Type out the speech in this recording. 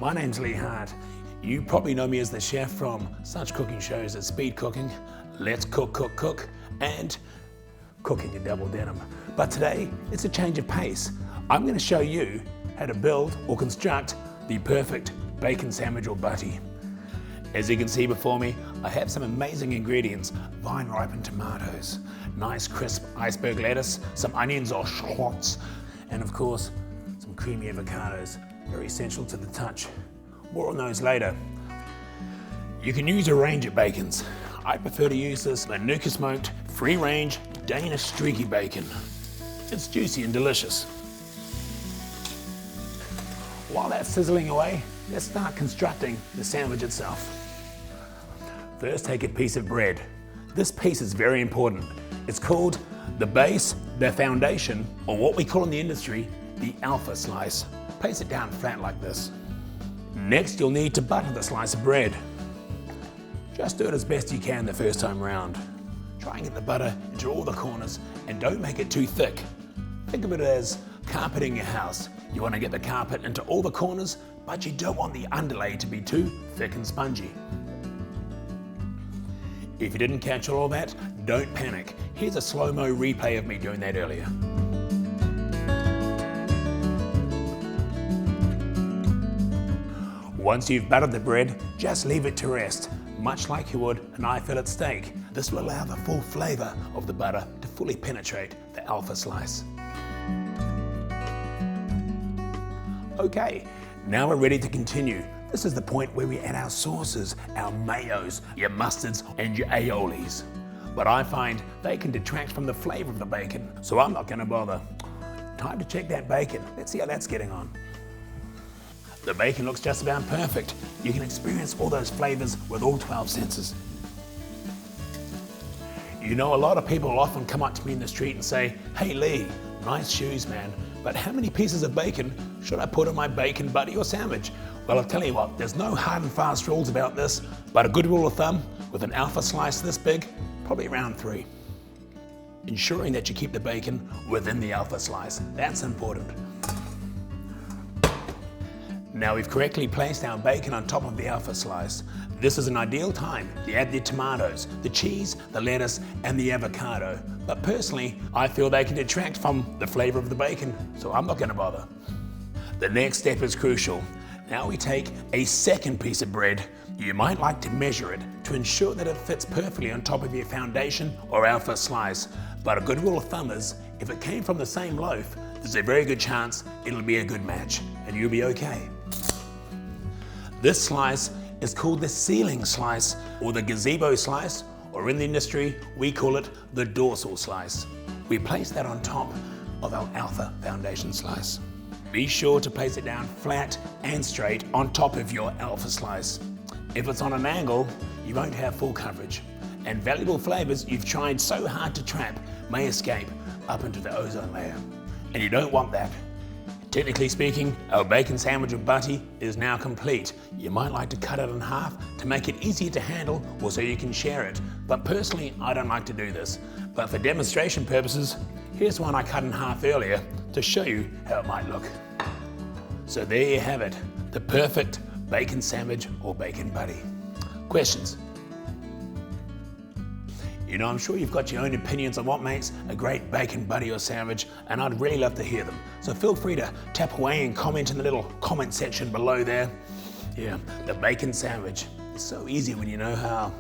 My name's Leigh Hart. You probably know me as the chef from such cooking shows as Speed Cooking, Let's Cook, and Cooking in Double Denim. But today, it's a change of pace. I'm going to show you how to build or construct the perfect bacon sandwich or butty. As you can see before me, I have some amazing ingredients: vine-ripened tomatoes, nice crisp iceberg lettuce, some onions or shallots, and of course, some creamy avocados, very essential to the touch. More on those later. You can use a range of bacons. I prefer to use this Manuka smoked, free-range, Danish streaky bacon. It's juicy and delicious. While that's sizzling away, let's start constructing the sandwich itself. First, take a piece of bread. This piece is very important. It's called the base, the foundation, or what we call in the industry, the alpha slice. Place it down flat like this. Next, you'll need to butter the slice of bread. Just do it as best you can the first time round. Try and get the butter into all the corners and don't make it too thick. Think of it as carpeting your house. You want to get the carpet into all the corners, but you don't want the underlay to be too thick and spongy. If you didn't catch all that, don't panic. Here's a slow-mo replay of me doing that earlier. Once you've buttered the bread, just leave it to rest, much like you would a knife fillet steak. This will allow the full flavor of the butter to fully penetrate the alpha slice. Okay, now we're ready to continue. This is the point where we add our sauces, our mayos, your mustards, and your aiolis. But I find they can detract from the flavor of the bacon, so I'm not gonna bother. Time to check that bacon. Let's see how that's getting on. The bacon looks just about perfect. You can experience all those flavors with all 12 senses. You know, a lot of people often come up to me in the street and say, "Hey Leigh, nice shoes, man, but how many pieces of bacon should I put on my bacon butty or sandwich?" Well, I'll tell you what, there's no hard and fast rules about this, but a good rule of thumb, with an alpha slice this big, probably around 3. Ensuring that you keep the bacon within the alpha slice, that's important. Now we've correctly placed our bacon on top of the alpha slice. This is an ideal time to add the tomatoes, the cheese, the lettuce, and the avocado. But personally, I feel they can detract from the flavor of the bacon, so I'm not gonna bother. The next step is crucial. Now we take a second piece of bread. You might like to measure it to ensure that it fits perfectly on top of your foundation or alpha slice. But a good rule of thumb is, if it came from the same loaf, there's a very good chance it'll be a good match, and you'll be okay. This slice is called the ceiling slice, or the gazebo slice, or in the industry, we call it the dorsal slice. We place that on top of our alpha foundation slice. Be sure to place it down flat and straight on top of your alpha slice. If it's on an angle, you won't have full coverage, and valuable flavors you've tried so hard to trap may escape up into the ozone layer, and you don't want that. Technically speaking, our bacon sandwich or butty is now complete. You might like to cut it in half to make it easier to handle or so you can share it. But personally, I don't like to do this. But for demonstration purposes, here's one I cut in half earlier to show you how it might look. So there you have it, the perfect bacon sandwich or bacon butty. Questions? You know, I'm sure you've got your own opinions on what makes a great bacon butty or sandwich, and I'd really love to hear them. So feel free to tap away and comment in the little comment section below there. Yeah, the bacon sandwich is so easy when you know how.